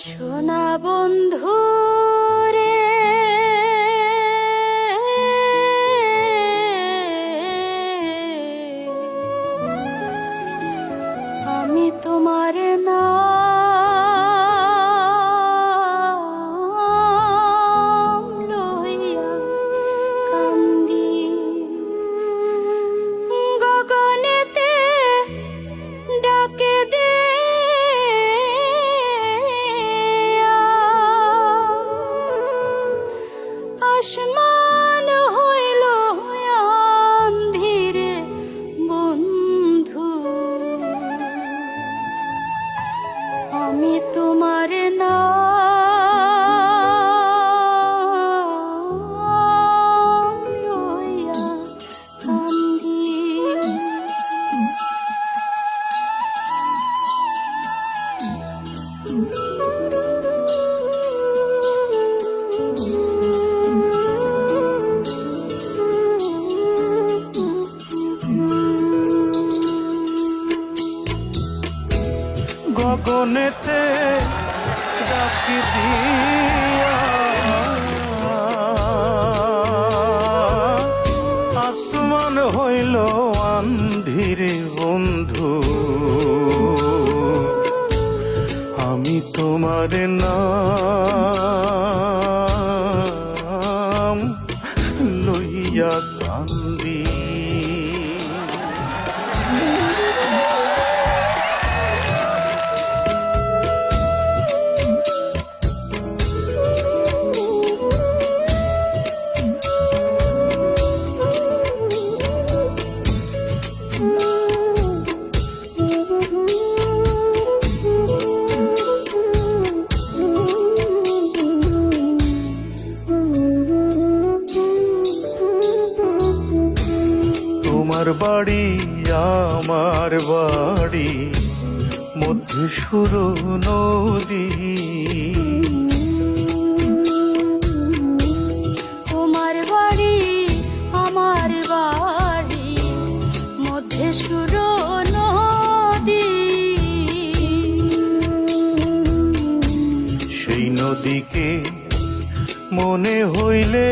সোনা বন্ধু রে, আমি তোমার নাম লইয়া কান্দি, গগনেতে ডাকে দে আসমান হইল আঁধিরে বন্ধু, আমি তোমার নাম লইয়া কান্দি। গগনেতে ডাকি দিয়া আসমান হইল আন্ধিরে বন্ধু, আমি তোমার নাম লইয়া কান্দি। তোমার বাড়ি আমার বাড়ি মধ্যে সুরু নদী, তোমার বাড়ি আমার বাড়ি মধ্যে সুরো নদী, সেই নদীকে মনে হইলে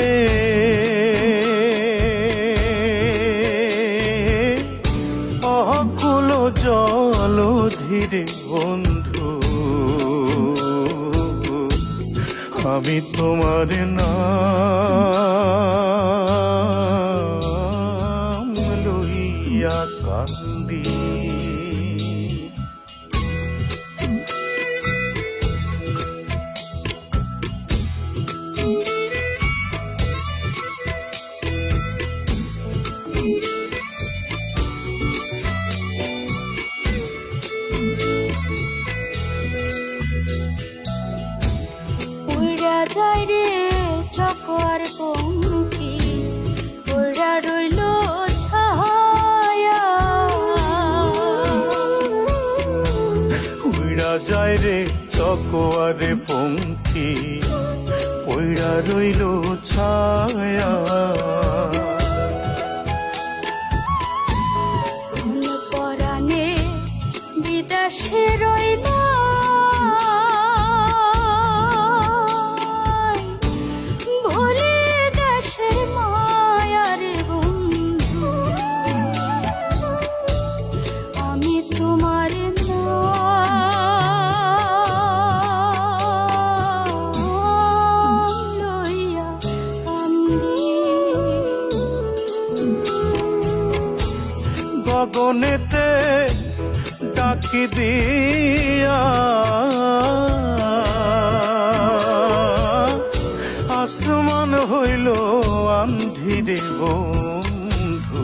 অকুল জল ধীরে বন্ধু, আমি তোমার নাম লইয়া কান্দি। উড়া যায় রে চকর পঙ্খী, উড়া রইল ছায়া, উইড়া যায় রে চকোয়ারে পঙ্খী, পইড়া রইল ছায়া। কোন পরাণে বিদেশে রইল ভুলে দেশের মায়ার বন্ধু, আমি তোমার নাম লইয়া কান্দি। গগনেতে ডাকি দিয়া আসমান হইল আন্ধিরে বন্ধু,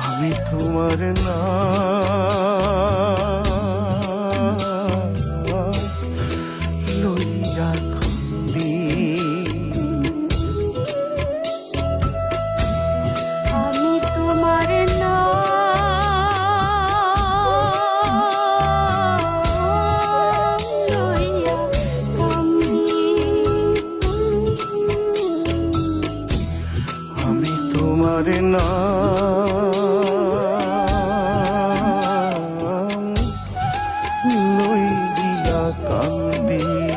আমি তোমার নাম লইয়া কান্দি। তোমার নাম লইয়া কান্দি